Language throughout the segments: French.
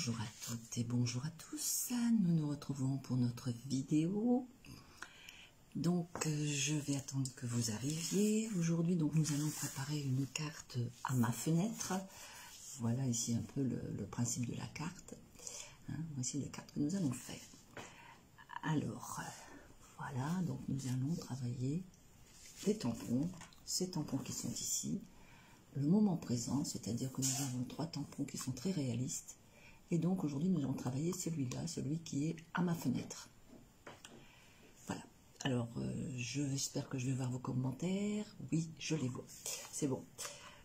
Bonjour à toutes et bonjour à tous, nous nous retrouvons pour notre vidéo. Donc je vais attendre que vous arriviez. Aujourd'hui donc nous allons préparer une carte à ma fenêtre. Voilà ici un peu le principe de la carte. Voici la carte que nous allons faire. Alors voilà, donc nous allons travailler les tampons, ces tampons qui sont ici. Le moment présent, c'est-à-dire que nous avons 3 tampons qui sont très réalistes. Et donc aujourd'hui nous allons travailler celui-là, celui qui est à ma fenêtre. Voilà. Alors j'espère que je vais voir vos commentaires. Oui, je les vois. C'est bon.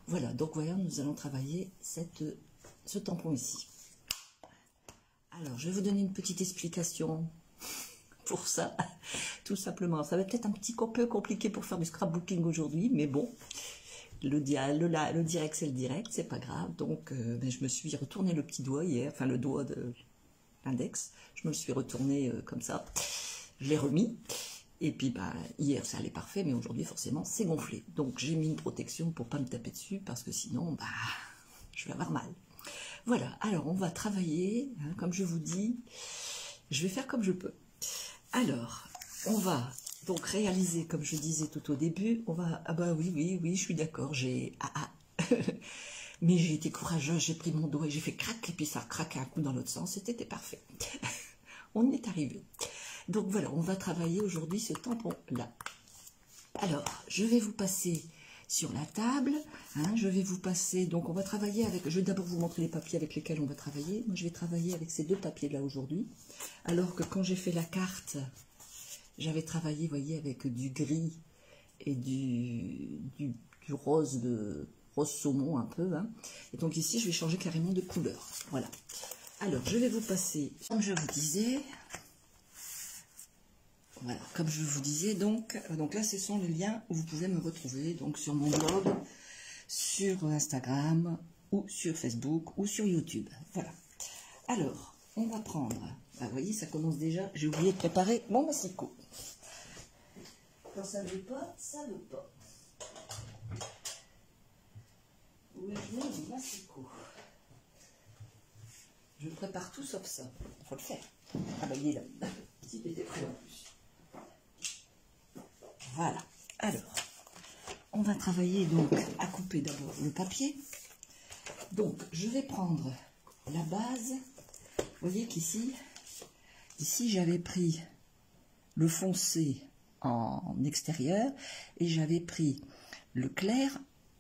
Voilà, donc voilà, nous allons travailler ce tampon ici. Alors je vais vous donner une petite explication pour ça. Tout simplement, ça va peut-être un petit peu compliqué pour faire du scrapbooking aujourd'hui, mais bon. Le direct, c'est le direct, c'est pas grave. Donc, je me suis retourné le petit doigt hier, enfin le doigt de l'index. Je me le suis retourné comme ça. Je l'ai remis. Et puis, hier, ça allait parfait, mais aujourd'hui, forcément, c'est gonflé. Donc, j'ai mis une protection pour pas me taper dessus, parce que sinon, je vais avoir mal. Voilà. Alors, on va travailler, comme je vous dis. Je vais faire comme je peux. Alors, on va donc réaliser, comme je disais tout au début, on va... Ah bah oui, je suis d'accord, mais j'ai été courageuse, j'ai pris mon doigt et j'ai fait crac, et puis ça a craqué un coup dans l'autre sens, c'était parfait. On y est arrivé. Donc voilà, on va travailler aujourd'hui ce tampon-là. Alors, je vais vous passer sur la table, je vais vous passer, donc on va travailler avec, je vais d'abord vous montrer les papiers avec lesquels on va travailler. Moi, je vais travailler avec ces 2 papiers-là aujourd'hui, alors que quand j'ai fait la carte... J'avais travaillé, vous voyez, avec du gris et du rose, rose saumon un peu. Et donc ici, je vais changer carrément de couleur. Voilà. Alors, je vais vous passer, comme je vous disais, voilà, comme je vous disais, donc là, ce sont les liens où vous pouvez me retrouver, donc sur mon blog, sur Instagram, ou sur Facebook, ou sur YouTube. Voilà. Alors, on va prendre... vous voyez, ça commence déjà. J'ai oublié de préparer mon massicot. Quand ça ne veut pas, ça ne veut pas. Où est je mets mon massicot? Je prépare tout sauf ça. Il faut le faire. Ah bah il est là. Si tu étais prêt en plus. Voilà. Alors, on va travailler donc à couper d'abord le papier. Donc, je vais prendre la base. Vous voyez qu'ici, j'avais pris le foncé en extérieur et j'avais pris le clair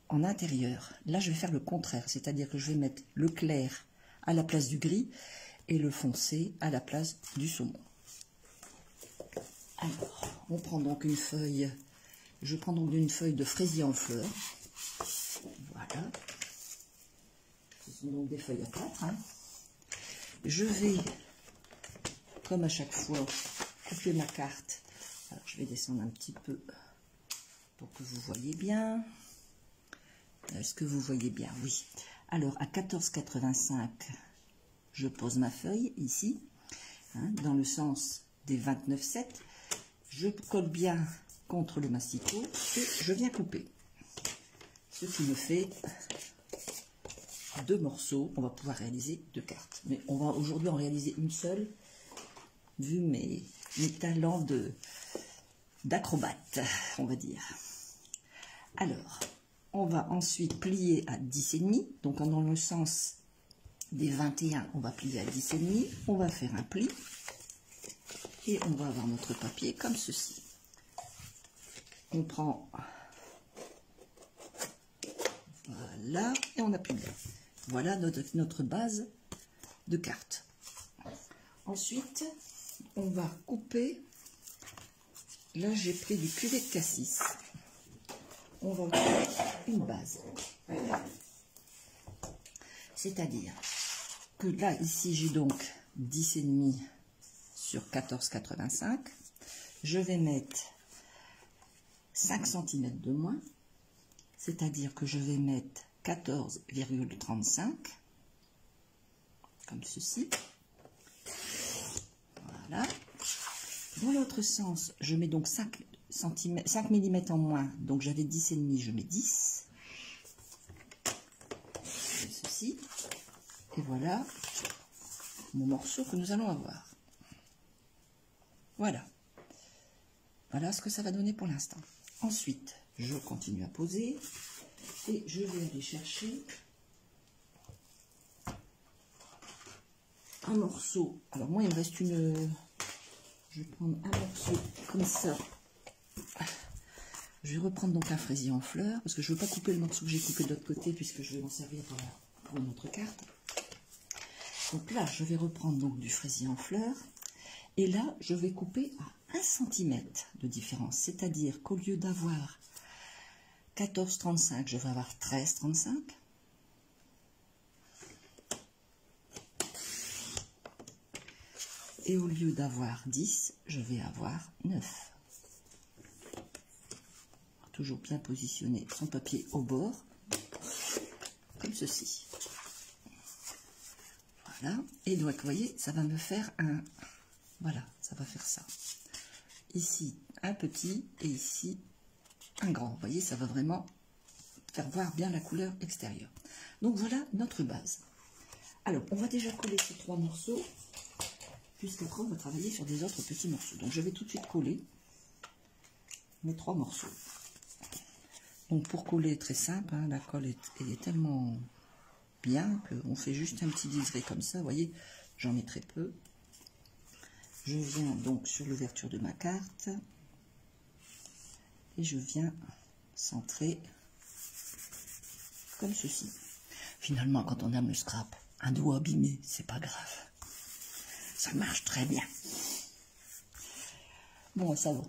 en intérieur. Là, je vais faire le contraire, c'est-à-dire que je vais mettre le clair à la place du gris et le foncé à la place du saumon. Alors, on prend donc une feuille, je prends donc une feuille de fraisier en fleurs. Voilà. Ce sont donc des feuilles à 4. Je vais, comme à chaque fois, couper ma carte. Alors, je vais descendre un petit peu pour que vous voyez bien. Est-ce que vous voyez bien? Oui. Alors, à 14,85, je pose ma feuille ici, dans le sens des 29,7. Je colle bien contre le massicot et je viens couper. Ce qui me fait 2 morceaux. On va pouvoir réaliser 2 cartes. Mais on va aujourd'hui en réaliser une seule, vu mes talents d'acrobate, on va dire. Alors, on va ensuite plier à 10,5. Donc, dans le sens des 21, on va plier à 10,5. On va faire un pli. Et on va avoir notre papier comme ceci. On prend... Voilà. Et on appuie bien. Voilà notre base de carte. Ensuite, on va couper. Là, j'ai pris du cuvet de cassis. On va couper une base. C'est-à-dire que là, ici, j'ai donc 10,5 sur 14,85. Je vais mettre 5 cm de moins. C'est-à-dire que je vais mettre 14,35. Comme ceci. Voilà. Dans l'autre sens, je mets donc 5 mm en moins. Donc j'avais 10,5, je mets 10. Ceci. Et voilà. mon morceau que nous allons avoir. Voilà. Voilà ce que ça va donner pour l'instant. Ensuite, je continue à poser et je vais aller chercher un morceau. Alors moi, il me reste une... Je vais prendre un morceau comme ça. Je vais reprendre donc un fraisier en fleurs, parce que je ne veux pas couper le morceau que j'ai coupé de l'autre côté, puisque je vais m'en servir pour une autre carte. Donc là, je vais reprendre donc du fraisier en fleurs, et là, je vais couper à 1 cm de différence, c'est-à-dire qu'au lieu d'avoir 14,35, je vais avoir 13,35. Et au lieu d'avoir 10, je vais avoir 9. Toujours bien positionner son papier au bord, comme ceci. Voilà. Et donc, vous voyez, ça va me faire un... Voilà, ça va faire ça. Ici, un petit, et ici, un grand. Vous voyez, ça va vraiment faire voir bien la couleur extérieure. Donc, voilà notre base. Alors, on va déjà coller ces 3 morceaux, puisqu'après, on va travailler sur des autres petits morceaux. Donc, je vais tout de suite coller mes 3 morceaux. Donc pour coller, très simple, hein, la colle est tellement bien qu'on fait juste un petit liseré comme ça, vous voyez, j'en mets très peu. Je viens donc sur l'ouverture de ma carte et je viens centrer comme ceci. Finalement, quand on aime le scrap, un doigt abîmé, c'est pas grave. Ça marche très bien. Bon, ça va.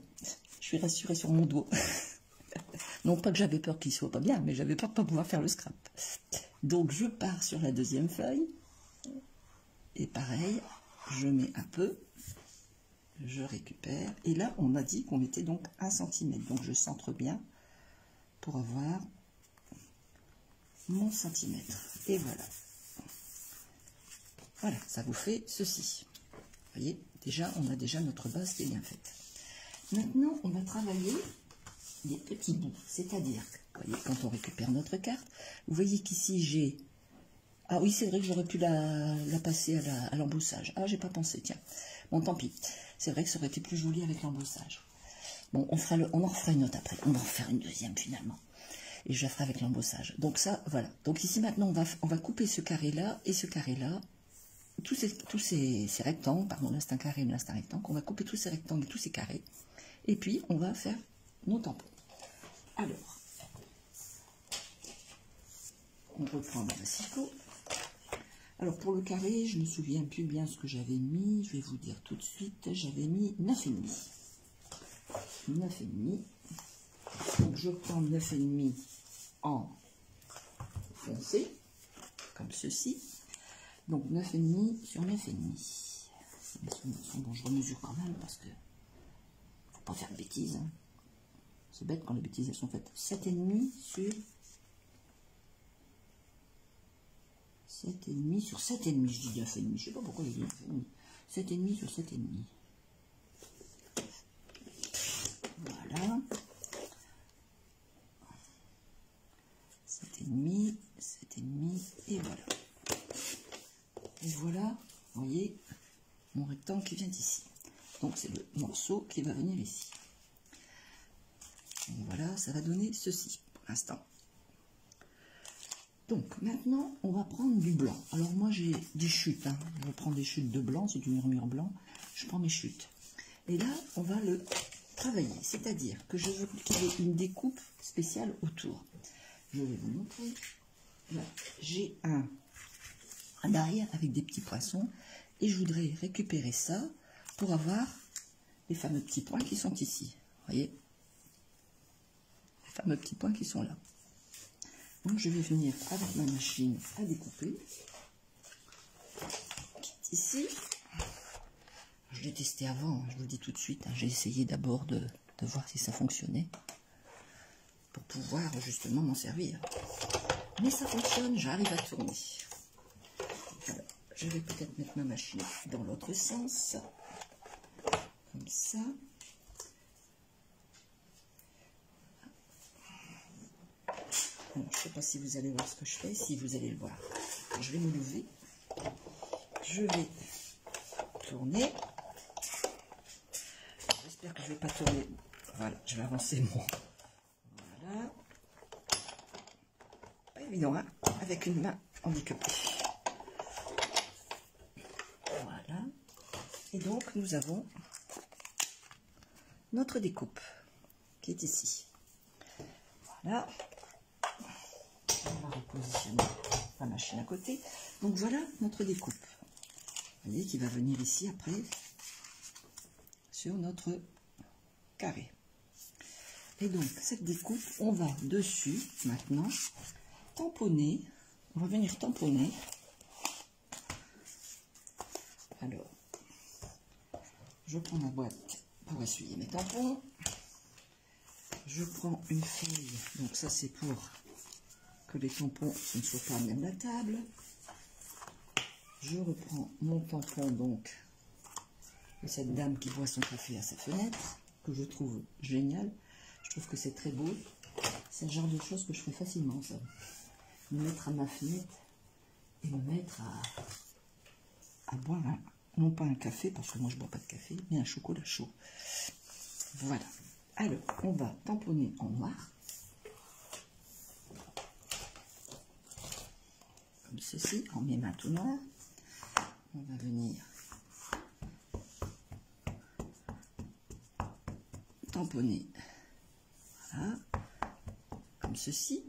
Je suis rassurée sur mon doigt. Non pas que j'avais peur qu'il soit pas bien, mais j'avais peur de ne pas pouvoir faire le scrap. Donc je pars sur la deuxième feuille. Et pareil, je mets un peu. Je récupère. Et là, on m'a dit qu'on mettait donc 1 cm. Donc je centre bien pour avoir mon centimètre. Et voilà. Voilà, ça vous fait ceci. Vous voyez, déjà, on a déjà notre base qui est bien faite. Maintenant, on va travailler des petits bouts, c'est-à-dire, vous voyez, quand on récupère notre carte, vous voyez qu'ici j'ai... Ah oui, c'est vrai que j'aurais pu la passer à l'embossage. Ah, j'ai pas pensé, tiens. Bon, tant pis. C'est vrai que ça aurait été plus joli avec l'embossage. Bon, on en refera une autre après. On va en faire une deuxième finalement. Et je la ferai avec l'embossage. Donc ça, voilà. Donc ici maintenant, on va couper ce carré-là et ce carré-là. Tous ces rectangles, pardon, là c'est un carré, là c'est un rectangle. On va couper tous ces rectangles et tous ces carrés. Et puis, on va faire nos tampons. Alors, on reprend le massicot. Alors, pour le carré, je ne me souviens plus bien ce que j'avais mis. Je vais vous dire tout de suite. J'avais mis 9,5. 9,5. Donc, je prends 9,5 en foncé, comme ceci. Donc, 9,5 sur 9,5. Bon, je remesure quand même parce que faut pas faire de bêtises. Hein. C'est bête quand les bêtises elles sont faites. 7,5 sur 7,5 sur 7,5. Je dis 9,5. Je sais pas pourquoi il dit 9,5. 7,5 sur 7,5. Voilà. 7,5, 7,5 et voilà. Et voilà, vous voyez, mon rectangle qui vient ici. Donc c'est le morceau qui va venir ici. Donc voilà, ça va donner ceci pour l'instant. Donc maintenant, on va prendre du blanc. Alors moi j'ai des chutes, hein. Je prends des chutes de blanc, c'est du murmure blanc. Je prends mes chutes. Et là, on va le travailler. C'est-à-dire que je veux qu'il y ait une découpe spéciale autour. Je vais vous montrer. Là, j'ai un derrière avec des petits poinçons. Et je voudrais récupérer ça pour avoir les fameux petits points qui sont ici. Vous voyez? Les fameux petits points qui sont là. Donc je vais venir avec ma machine à découper. Ici, je l'ai testé avant, je vous le dis tout de suite. Hein, j'ai essayé d'abord de voir si ça fonctionnait pour pouvoir justement m'en servir. Mais ça fonctionne, j'arrive à tourner. Alors, je vais peut-être mettre ma machine dans l'autre sens, comme ça. Alors, je ne sais pas si vous allez voir ce que je fais, si vous allez le voir. Je vais me lever, je vais tourner. J'espère que je ne vais pas tourner. Voilà, je vais avancer mon... Voilà. Pas évident, hein, avec une main handicapée. Voilà. Et donc, nous avons notre découpe qui est ici. Voilà. On va repositionner la machine à côté. Donc, voilà notre découpe. Vous voyez qui va venir ici après sur notre carré. Et donc, cette découpe, on va dessus, maintenant, tamponner. On va venir tamponner. Alors, je prends ma boîte pour essuyer mes tampons. Je prends une feuille. Donc, ça, c'est pour que les tampons ne soient pas à même la table. Je reprends mon tampon, donc, de cette dame qui boit son café à sa fenêtre, que je trouve génial. Je trouve que c'est très beau. C'est le genre de choses que je fais facilement, ça. Me mettre à ma fenêtre et me mettre à boire, non pas un café, parce que moi je ne bois pas de café, mais un chocolat chaud. Voilà. Alors, on va tamponner en noir. Comme ceci, en mes mains tout noires. On va venir tamponner. Voilà. Comme ceci.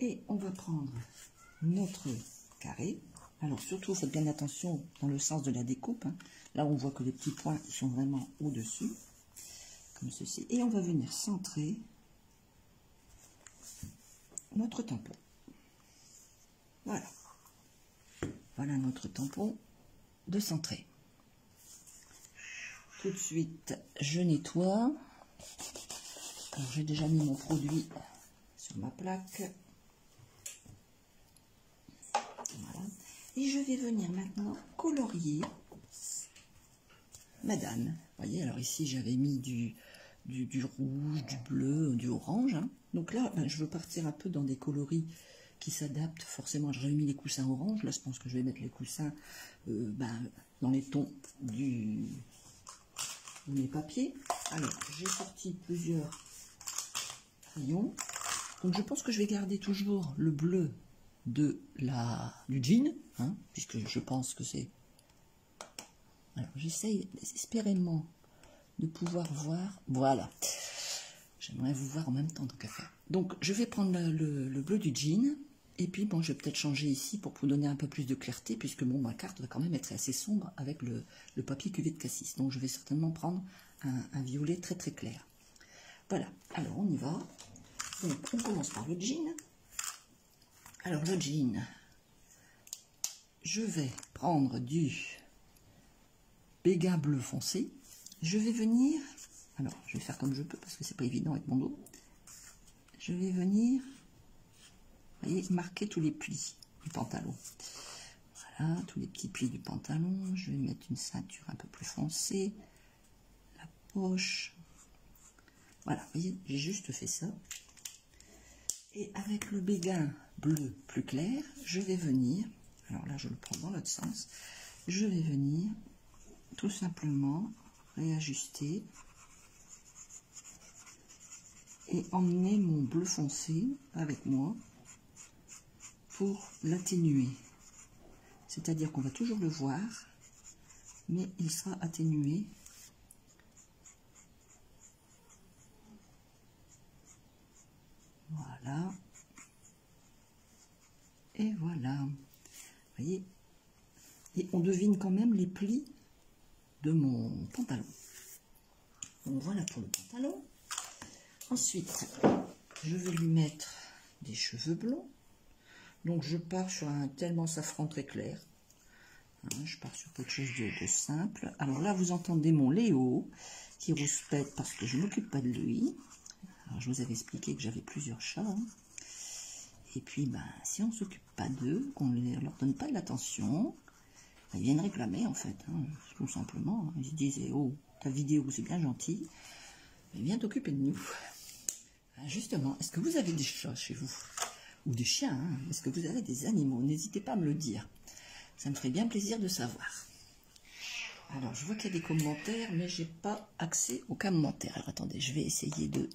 Et on va prendre notre carré. Alors surtout, faites bien attention dans le sens de la découpe. Hein. Là, on voit que les petits points sont vraiment au-dessus. Comme ceci. Et on va venir centrer notre tampon. Voilà. Voilà notre tampon de centré. Tout de suite, je nettoie. Alors, j'ai déjà mis mon produit sur ma plaque. Voilà. Et je vais venir maintenant colorier ma dame. Vous voyez, alors ici, j'avais mis du rouge, du bleu, du orange. Hein. Donc là, ben, je veux partir un peu dans des coloris qui s'adaptent forcément. J'avais mis les coussins orange. Là, je pense que je vais mettre les coussins dans les tons de mes papiers. Alors, j'ai sorti plusieurs crayons. Donc, je pense que je vais garder toujours le bleu du jean, hein, puisque je pense que c'est... Alors, j'essaye désespérément de pouvoir voir. Voilà. J'aimerais vous voir en même temps, tant qu'à faire. Donc, je vais prendre le bleu du jean. Et puis, bon, je vais peut-être changer ici pour vous donner un peu plus de clarté, puisque bon, ma carte va quand même être assez sombre avec le papier cuvée de cassis. Donc, je vais certainement prendre un violet très très clair. Voilà. Alors, on y va. Donc, on commence par le jean. Alors, le jean, je vais prendre du béguin bleu foncé. Je vais venir, alors, je vais faire comme je peux parce que c'est pas évident avec mon dos. Je vais venir, vous voyez, marquer tous les plis du pantalon. Voilà, tous les petits plis du pantalon. Je vais mettre une ceinture un peu plus foncée. La poche. Voilà, vous voyez, j'ai juste fait ça. Et avec le béguin bleu plus clair, je vais venir, alors là je le prends dans l'autre sens, je vais venir tout simplement réajuster et emmener mon bleu foncé avec moi pour l'atténuer. C'est-à-dire qu'on va toujours le voir, mais il sera atténué. Voilà. Et voilà. Vous voyez. Et on devine quand même les plis de mon pantalon. Donc voilà pour le pantalon. Ensuite, je vais lui mettre des cheveux blonds. Donc je pars sur un tellement safran très clair. Hein, je pars sur quelque chose de simple. Alors là, vous entendez mon Léo qui rouspète parce que je ne m'occupe pas de lui. Alors, je vous avais expliqué que j'avais plusieurs chats. Hein. Et puis, ben, si on ne s'occupe pas d'eux, qu'on ne leur donne pas de l'attention, ben, ils viennent réclamer, en fait. Hein, tout simplement. Ils se disent, oh, ta vidéo, c'est bien gentil. Mais viens t'occuper de nous. Ben, justement, est-ce que vous avez des chats chez vous? ou des chiens, hein. Est-ce que vous avez des animaux? N'hésitez pas à me le dire. Ça me ferait bien plaisir de savoir. Alors, je vois qu'il y a des commentaires, mais j'ai pas accès aux commentaires. Alors, attendez, je vais essayer de...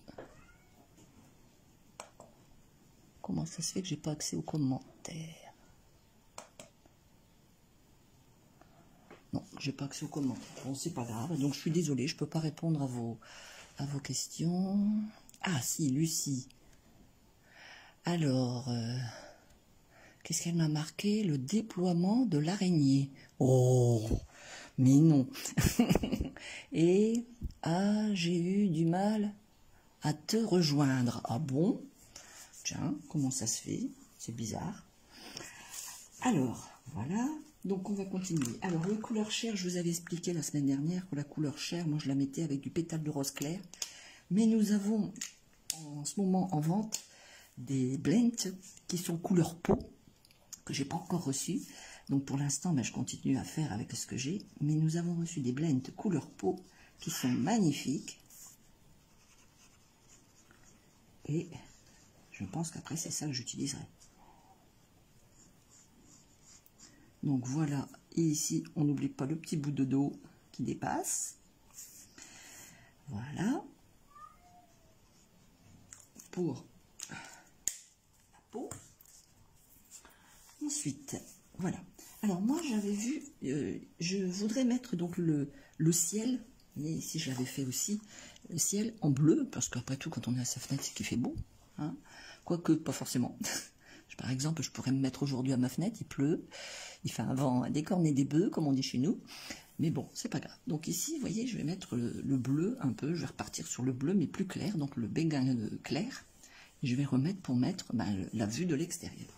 Comment ça se fait que j'ai pas accès aux commentaires? Non, j'ai pas accès aux commentaires. Bon, c'est pas grave. Donc, je suis désolée, je peux pas répondre à vos questions. Ah, si, Lucie. Alors, qu'est-ce qu'elle m'a marqué? Le déploiement de l'araignée. Oh, mais non. Et, ah, j'ai eu du mal à te rejoindre. Ah bon? Tiens, comment ça se fait? C'est bizarre. Alors, voilà. Donc, on va continuer. Alors, la couleur chair, je vous avais expliqué la semaine dernière que la couleur chair, moi, je la mettais avec du pétale de rose clair. Mais nous avons en ce moment en vente des blends qui sont couleur peau, que j'ai pas encore reçus. Donc, pour l'instant, je continue à faire avec ce que j'ai. Mais nous avons reçu des blends couleur peau qui sont magnifiques. Et je pense qu'après, c'est ça que j'utiliserai. Donc voilà, et ici, on n'oublie pas le petit bout de dos qui dépasse. Voilà. Pour la peau. Ensuite, voilà. Alors moi, j'avais vu, je voudrais mettre donc le ciel. Vous voyez, ici, je l'avais fait aussi, le ciel en bleu, parce qu'après tout, quand on est à sa fenêtre, c'est qu'il fait beau. Hein. Quoique, pas forcément. Par exemple, je pourrais me mettre aujourd'hui à ma fenêtre, il pleut, il fait un vent décorné des bœufs, comme on dit chez nous, mais bon, c'est pas grave. Donc ici, vous voyez, je vais mettre le bleu un peu, je vais repartir sur le bleu, mais plus clair, donc le béguin clair, et je vais remettre pour mettre la vue de l'extérieur.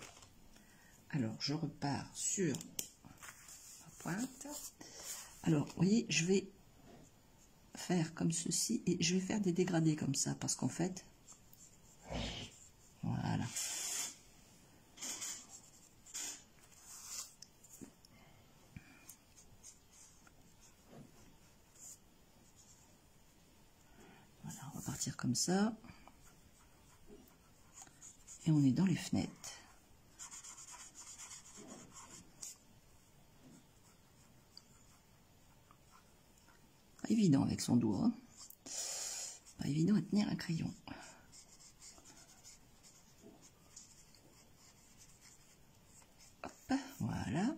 Alors, je repars sur la pointe. Alors, vous voyez, je vais faire comme ceci, et je vais faire des dégradés comme ça, parce qu'en fait, voilà. Partir comme ça et on est dans les fenêtres. Pas évident avec son doigt, hein. Pas évident à tenir un crayon. Hop, voilà.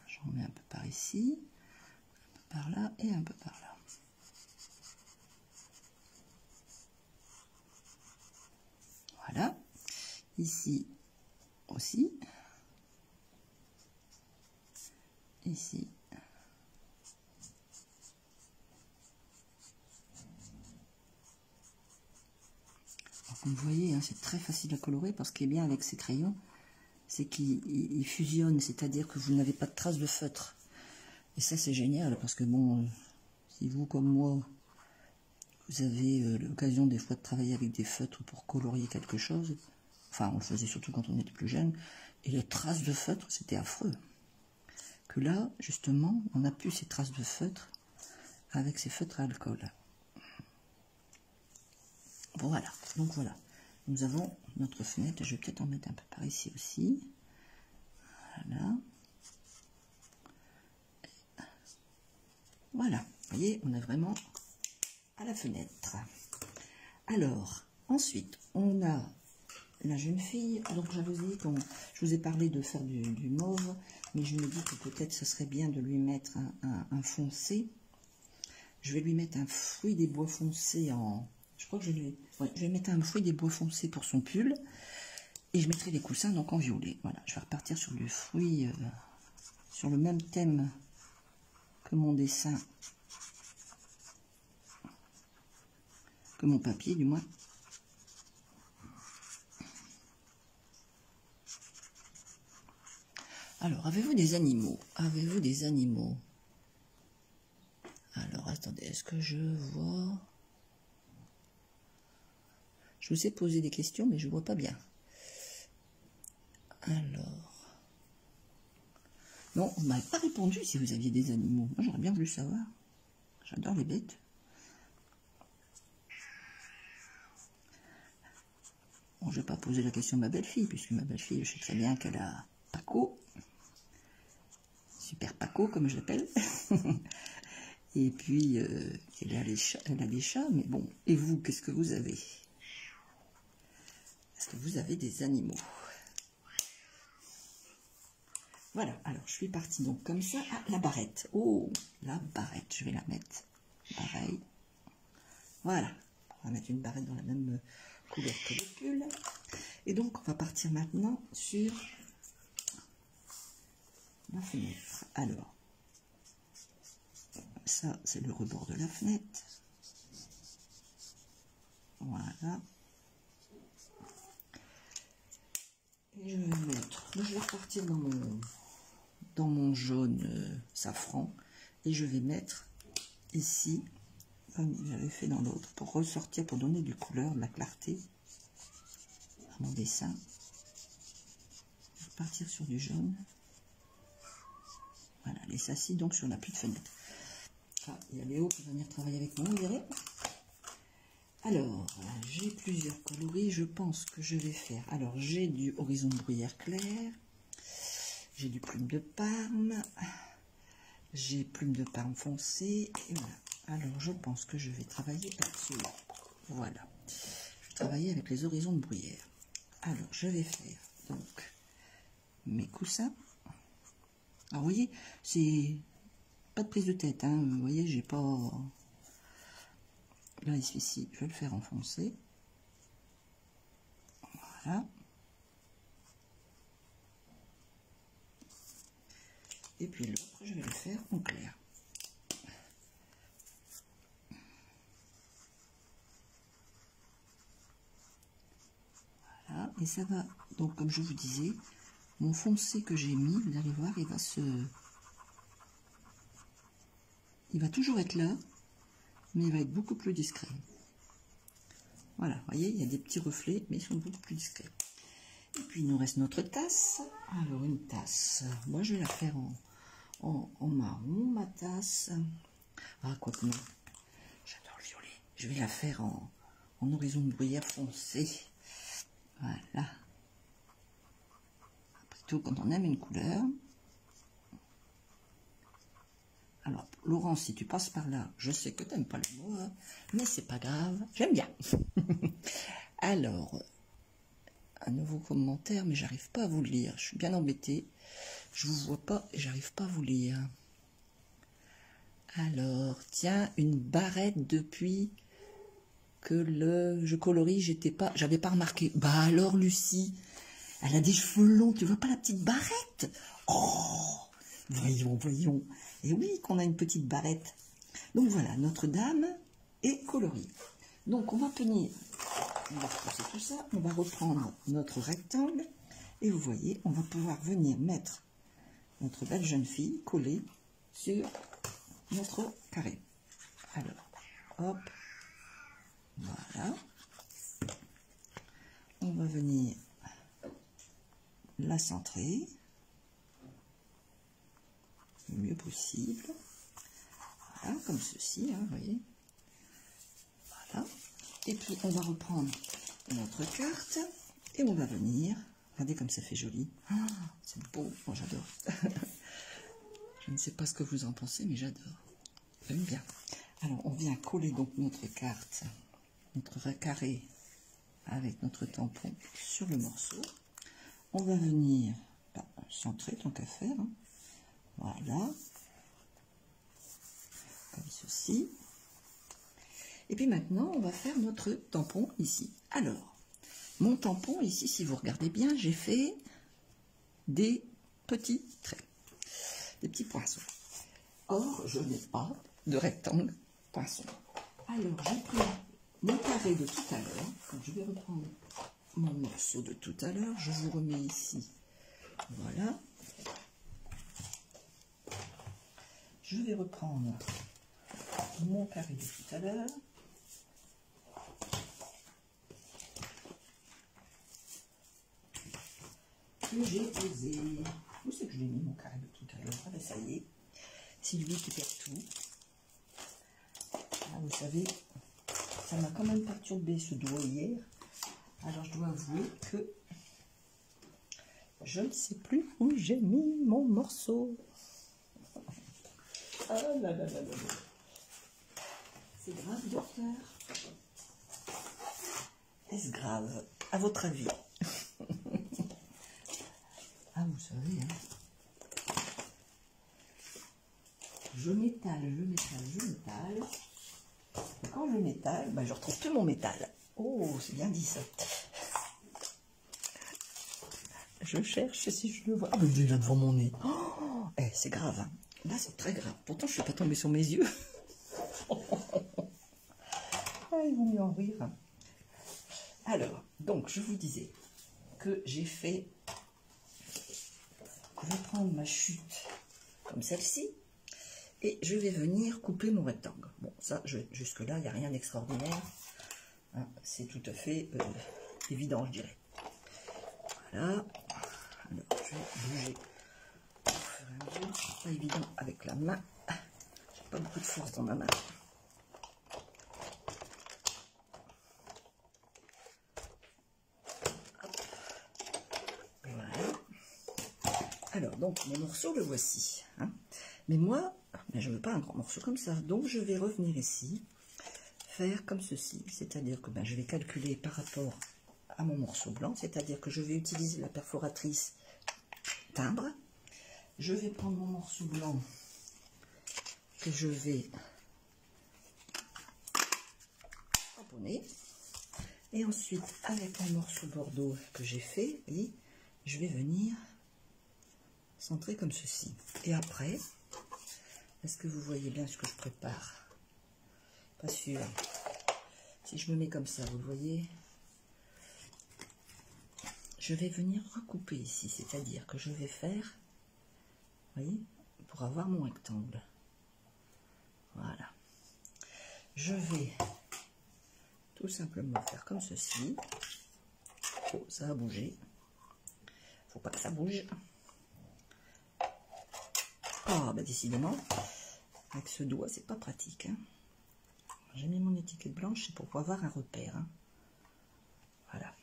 J'en mets un peu par ici, un peu par là et un peu par là. Voilà, ici aussi, ici. Alors, comme vous voyez, hein, c'est très facile à colorer parce qu'il est bien avec ces crayons, c'est qu'ils fusionnent, c'est-à-dire que vous n'avez pas de traces de feutre. Et ça, c'est génial parce que bon, si vous comme moi, vous avez l'occasion des fois de travailler avec des feutres pour colorier quelque chose. Enfin, on le faisait surtout quand on était plus jeune. Et les traces de feutre, c'était affreux. Que là, justement, on n'a plus ces traces de feutre avec ces feutres à alcool. Bon, voilà. Donc voilà. Nous avons notre fenêtre. Je vais peut-être en mettre un peu par ici aussi. Voilà. Voilà. Vous voyez, on a vraiment à la fenêtre. Alors, ensuite, on a la jeune fille. Donc, je vous ai parlé de faire du mauve, mais je me dis que peut-être ce serait bien de lui mettre un foncé. Je vais lui mettre un fruit des bois foncés en... Je crois que je vais mettre un fruit des bois foncés pour son pull. Et je mettrai les coussins donc en violet. Voilà, je vais repartir sur le fruit, sur le même thème que mon dessin, que mon papier du moins. Alors, avez-vous des animaux? Avez-vous des animaux? Alors, attendez, est-ce que je vois? Je vous ai posé des questions, mais je ne vois pas bien. Alors... Non, on ne m'a pas répondu si vous aviez des animaux. Moi, j'aurais bien voulu savoir. J'adore les bêtes. Bon, je ne vais pas poser la question à ma belle-fille, puisque ma belle-fille, je sais très bien qu'elle a Paco. Super Paco, comme je l'appelle. Et puis, elle a des chats, mais bon. Et vous, qu'est-ce que vous avez? Est-ce que vous avez des animaux? Voilà, alors je suis partie donc comme ça. Ah, la barrette. Oh, la barrette, je vais la mettre pareil. Voilà, on va mettre une barrette dans la même couleur que le pull. Et donc, on va partir maintenant sur la fenêtre. Alors, ça, c'est le rebord de la fenêtre. Voilà. Et je vais mettre, je vais repartir dans mon jaune safran. Et je vais mettre ici, comme j'avais fait dans l'autre, pour ressortir, pour donner du couleur, de la clarté à mon dessin. Je vais partir sur du jaune. Voilà, les sassis donc sur la pluie de fenêtre. Ah, il y a Léo qui va venir travailler avec moi, vous verrez. Alors, j'ai plusieurs coloris, je pense que je vais faire. Alors, j'ai du horizon de bruyère clair, j'ai du plume de Parme, j'ai plume de Parme foncé, et voilà. Alors, je pense que je vais travailler là-dessus. Voilà. Je vais travailler avec les horizons de bruyère. Alors, je vais faire donc mes coussins. Alors, vous voyez, c'est pas de prise de tête, hein. Vous voyez, j'ai pas... Là, ici, je vais le faire enfoncer. Voilà. Et puis l'autre, je vais le faire en clair. Voilà. Et ça va, donc comme je vous disais, mon foncé que j'ai mis, vous allez voir, il va toujours être là, mais il va être beaucoup plus discret. Voilà, vous voyez, il y a des petits reflets, mais ils sont beaucoup plus discrets. Et puis, il nous reste notre tasse. Alors, une tasse, moi, je vais la faire en marron, ma tasse. Ah, quoi que non, j'adore le violet. Je vais la faire en horizon de bruyère foncé. Voilà. Après tout, quand on aime une couleur... Alors, Laurence, si tu passes par là, je sais que tu n'aimes pas le mot, hein, mais c'est pas grave, j'aime bien. Alors, un nouveau commentaire, mais j'arrive pas à vous lire. Je suis bien embêtée. Je vous vois pas et j'arrive pas à vous lire. Alors, tiens, une barrette depuis que je colorie, j'avais pas remarqué. Bah alors, Lucie, elle a des cheveux longs, tu vois pas la petite barrette? Oh, voyons. Et oui, qu'on a une petite barrette. Donc voilà, Notre-Dame est coloriée. Donc on va venir, on va repousser tout ça, on va reprendre notre rectangle. Et vous voyez, on va pouvoir venir mettre notre belle jeune fille collée sur notre carré. Alors, hop, voilà. On va venir la centrer le mieux possible. Voilà, comme ceci, hein, vous voyez. Voilà. Et puis, on va reprendre notre carte et on va venir. Regardez comme ça fait joli. Oh, c'est beau, moi j'adore. Je ne sais pas ce que vous en pensez, mais j'adore. J'aime bien. Alors, on vient coller donc notre carte, notre carré avec notre tampon sur le morceau. On va venir centrer tant qu'à faire. Hein. Voilà. Comme ceci. Et puis maintenant, on va faire notre tampon ici. Alors, mon tampon ici, si vous regardez bien, j'ai fait des petits traits, des petits poinçons. Or, je n'ai pas de rectangle poinçon. Alors, j'ai pris mon carré de tout à l'heure. Je vais reprendre mon morceau de tout à l'heure. Je vous remets ici. Voilà. Je vais reprendre mon carré de tout à l'heure. Que j'ai posé. Où c'est que je l'ai mis mon carré de tout à l'heure? Ah ben ça y est. Sylvie qui perd tout. Ah, vous savez, ça m'a quand même perturbé ce doigt hier. Alors je dois avouer que je ne sais plus où j'ai mis mon morceau. Ah là là là là là. C'est grave, docteur? Est-ce grave, à votre avis? Ah, vous savez, hein. Je m'étale. Et quand je m'étale, ben, je retrouve plus mon métal. Oh, c'est bien dit ça. Je cherche si je le vois. Ah, mais il est là devant mon nez. Oh, eh, c'est grave, hein. Là, c'est très grave. Pourtant, je ne suis pas tombée sur mes yeux. Ah, ils vont mieux en rire. Alors, donc, je vous disais que j'ai fait... Je vais prendre ma chute comme celle-ci. Et je vais venir couper mon rectangle. Bon, ça, jusque-là, il n'y a rien d'extraordinaire. Hein, c'est tout à fait évident, je dirais. Voilà. Alors, je vais bouger au fur et à mesure. C'est pas évident avec la main. J'ai pas beaucoup de force dans ma main. Hop. Voilà. Alors, donc, mon morceau, le voici. Hein. Mais moi, je ne veux pas un grand morceau comme ça. Donc, je vais revenir ici, faire comme ceci. C'est-à-dire que je vais calculer par rapport à mon morceau blanc. C'est-à-dire que je vais utiliser la perforatrice timbre. Je vais prendre mon morceau blanc que je vais tamponner. Et ensuite, avec mon morceau bordeaux que j'ai fait, et je vais venir centrer comme ceci. Et après... Est-ce que vous voyez bien ce que je prépare? Pas sûr. Si je me mets comme ça, vous le voyez? Je vais venir recouper ici, c'est-à-dire que je vais faire, vous voyez, pour avoir mon rectangle. Voilà. Je vais tout simplement faire comme ceci. Oh, ça a bougé. Faut pas que ça bouge. Ah, bah décidément, avec ce doigt, c'est pas pratique. Hein. J'ai mis mon étiquette blanche, c'est pour pouvoir avoir un repère. Hein. Voilà.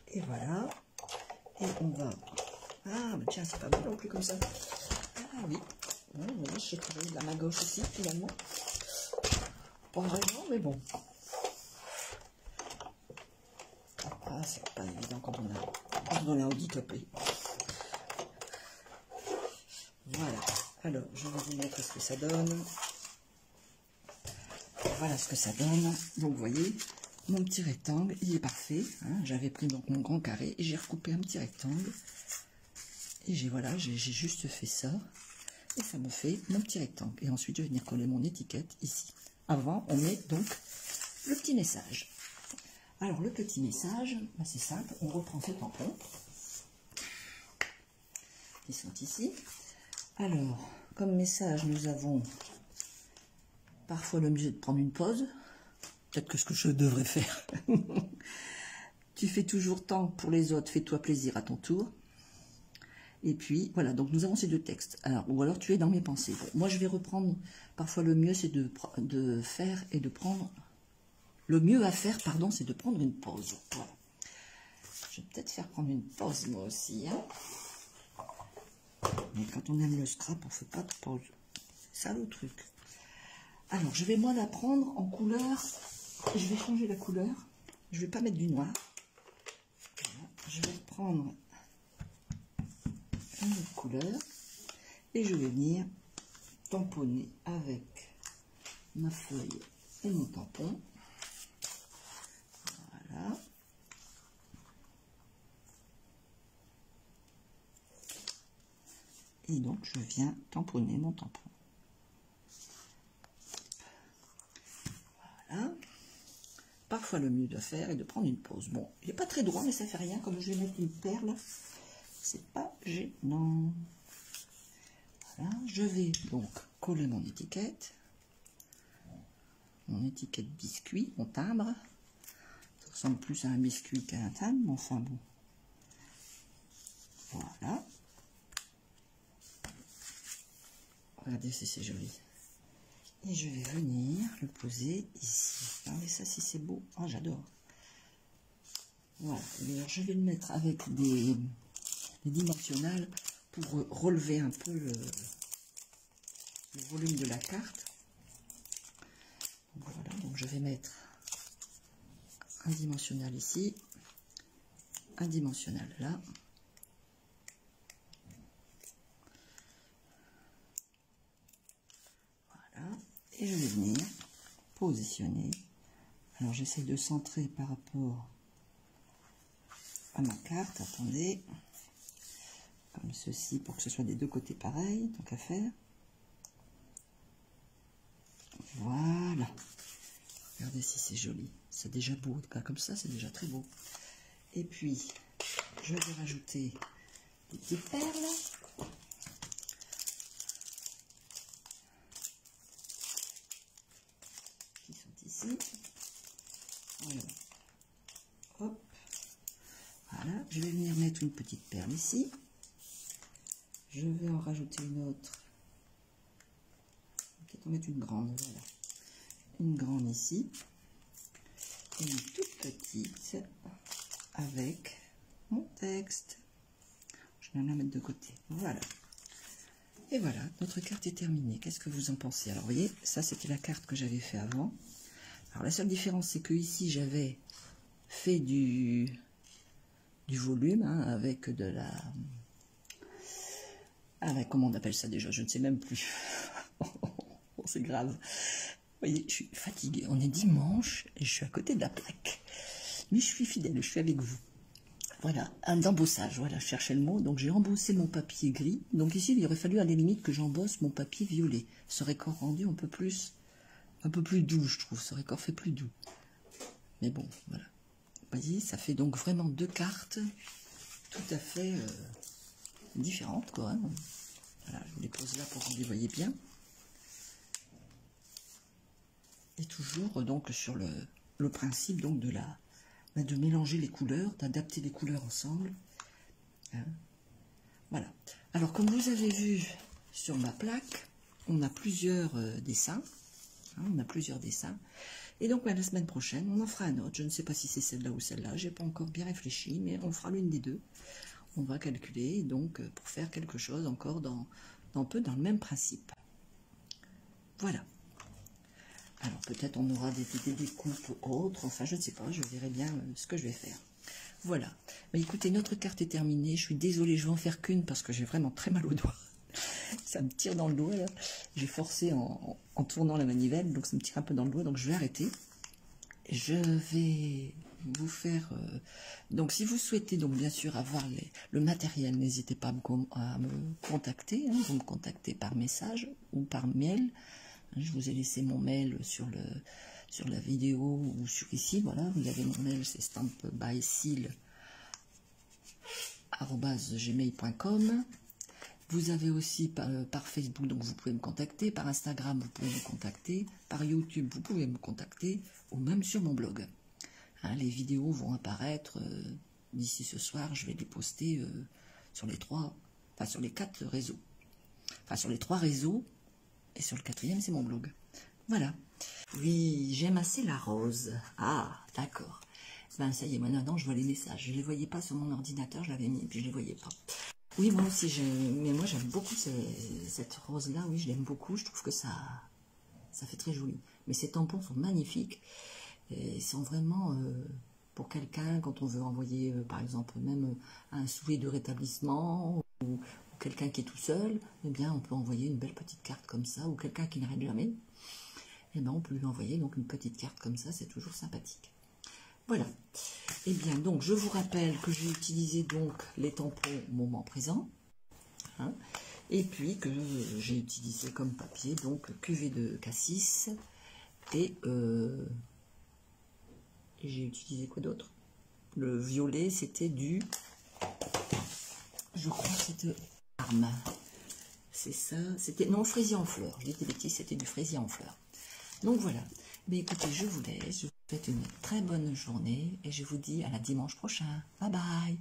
Et voilà. Et on va... Ah, mais tiens, c'est pas bon non plus comme ça. Ah oui. Bon, oui, j'ai travaillé de la main gauche aussi, finalement. Pas vraiment, mais bon. Ah, c'est pas évident quand on est handicapé. Voilà. Alors, je vais vous montrer ce que ça donne. Voilà ce que ça donne. Donc, vous voyez, mon petit rectangle, il est parfait. Hein. J'avais pris donc mon grand carré et j'ai recoupé un petit rectangle. Et voilà, j'ai juste fait ça. Et ça me fait mon petit rectangle. Et ensuite, je vais venir coller mon étiquette ici. Avant, on met donc le petit message. Alors, le petit message, ben, c'est simple. On reprend ces tampons qui sont ici. Alors, comme message, nous avons parfois le mieux de prendre une pause. Peut-être que ce que je devrais faire. Tu fais toujours tant pour les autres, fais-toi plaisir à ton tour. Et puis, voilà, donc nous avons ces deux textes. Alors, ou alors tu es dans mes pensées. Bon, moi, je vais reprendre, parfois le mieux, c'est de faire et de prendre... Le mieux à faire, pardon, c'est de prendre une pause. Voilà. Je vais peut-être faire prendre une pause, moi aussi. Hein. Mais quand on aime le scrap, on ne fait pas de pause. C'est ça le truc. Alors, je vais moi la prendre en couleur. Je vais changer la couleur. Je ne vais pas mettre du noir. Voilà. Je vais prendre une autre couleur. Et je vais venir tamponner avec ma feuille et mon tampon. Voilà. Et donc, je viens tamponner mon tampon. Voilà. Parfois, le mieux de faire est de prendre une pause. Bon, il n'est pas très droit, mais ça fait rien. Comme je vais mettre une perle, c'est pas gênant. Voilà. Je vais donc coller mon étiquette. Mon étiquette biscuit, mon timbre. Ça ressemble plus à un biscuit qu'à un timbre, mais enfin bon. Voilà. Regardez si c'est joli. Et je vais venir le poser ici. Regardez ça, si c'est beau. Oh, j'adore. Voilà. Alors, je vais le mettre avec des dimensionnels pour relever un peu le volume de la carte. Voilà. Donc, je vais mettre un dimensionnel ici, un dimensionnel là. Voilà. Et je vais venir positionner. Alors, j'essaie de centrer par rapport à ma carte. Attendez. Comme ceci, pour que ce soit des deux côtés pareil, tant qu'à faire. Voilà. Regardez si c'est joli. C'est déjà beau. Comme ça, c'est déjà très beau. Et puis, je vais rajouter des petites perles. Qui sont ici. Voilà. Hop. Voilà. Je vais venir mettre une petite perle ici. Je vais en rajouter une autre. Peut-être en mettre une grande. Voilà. Une grande ici. Et une toute petite avec mon texte. Je vais la mettre de côté. Voilà. Et voilà, notre carte est terminée. Qu'est-ce que vous en pensez? Alors, vous voyez, ça, c'était la carte que j'avais fait avant. Alors, la seule différence, c'est que ici, j'avais fait du volume, hein, avec de la... Avec, comment on appelle ça déjà? Je ne sais même plus. Oh, c'est grave. Vous voyez, je suis fatiguée. On est dimanche et je suis à côté de la plaque. Mais je suis fidèle, je suis avec vous. Voilà, un embossage. Voilà, je cherchais le mot. Donc, j'ai embossé mon papier gris. Donc, ici, il aurait fallu à la limite que j'embosse mon papier violet. Ça aurait encore rendu un peu plus doux, je trouve. Ça aurait encore fait plus doux. Mais bon, voilà. Vous voyez, ça fait donc vraiment deux cartes tout à fait différentes, quoi. Hein. Voilà, je vous les pose là pour que vous les voyez bien. Et toujours donc sur le principe donc de mélanger les couleurs, d'adapter les couleurs ensemble. Hein. Voilà. Alors comme vous avez vu sur ma plaque, on a plusieurs dessins. Hein, on a plusieurs dessins. Et donc la semaine prochaine, on en fera un autre. Je ne sais pas si c'est celle-là ou celle-là. J'ai pas encore bien réfléchi, mais on fera l'une des deux. On va calculer donc pour faire quelque chose encore un peu dans le même principe. Voilà. Alors peut-être on aura des découpes autres, enfin je ne sais pas, je verrai bien ce que je vais faire. Voilà. Mais écoutez, notre carte est terminée, je suis désolée, je vais en faire qu'une parce que j'ai vraiment très mal au doigt. Ça me tire dans le doigt là. J'ai forcé en tournant la manivelle, donc ça me tire un peu dans le doigt, donc je vais arrêter. Je vais vous faire... donc si vous souhaitez donc bien sûr avoir le matériel, n'hésitez pas à me contacter, hein, vous me contactez par message ou par mail. Je vous ai laissé mon mail sur la vidéo ou sur ici, voilà, vous avez mon mail, c'est stampbyseal@gmail.com. Vous avez aussi par Facebook, donc vous pouvez me contacter, par Instagram, vous pouvez me contacter, par YouTube, vous pouvez me contacter, ou même sur mon blog. Hein, les vidéos vont apparaître d'ici ce soir, je vais les poster sur les 4 réseaux. Enfin, sur les 3 réseaux. Et sur le 4e, c'est mon blog. Voilà. Oui, j'aime assez la rose. Ah, d'accord. Ben, ça y est, maintenant, je vois les messages. Je ne les voyais pas sur mon ordinateur, je l'avais mis, puis je ne les voyais pas. Oui, moi aussi, mais moi, j'aime beaucoup cette rose-là. Oui, je l'aime beaucoup. Je trouve que ça fait très joli. Mais ces tampons sont magnifiques. Et ils sont vraiment... pour quelqu'un, quand on veut envoyer, par exemple, même un souhait de rétablissement, ou quelqu'un qui est tout seul, eh bien, on peut envoyer une belle petite carte comme ça, ou quelqu'un qui n'arrête jamais, eh bien, on peut lui envoyer donc une petite carte comme ça, c'est toujours sympathique. Voilà. Eh bien, donc, je vous rappelle que j'ai utilisé donc les tampons au moment présent, hein, et puis que j'ai utilisé comme papier, donc, cuvée de cassis, et j'ai utilisé quoi d'autre? Le violet, c'était du... Je crois que c'était... C'est ça, c'était... Non, fraisier en fleurs. Je dis des bêtises, c'était du fraisier en fleurs. Donc voilà. Mais écoutez, je vous laisse. Je vous souhaite une très bonne journée et je vous dis à la dimanche prochain. Bye bye.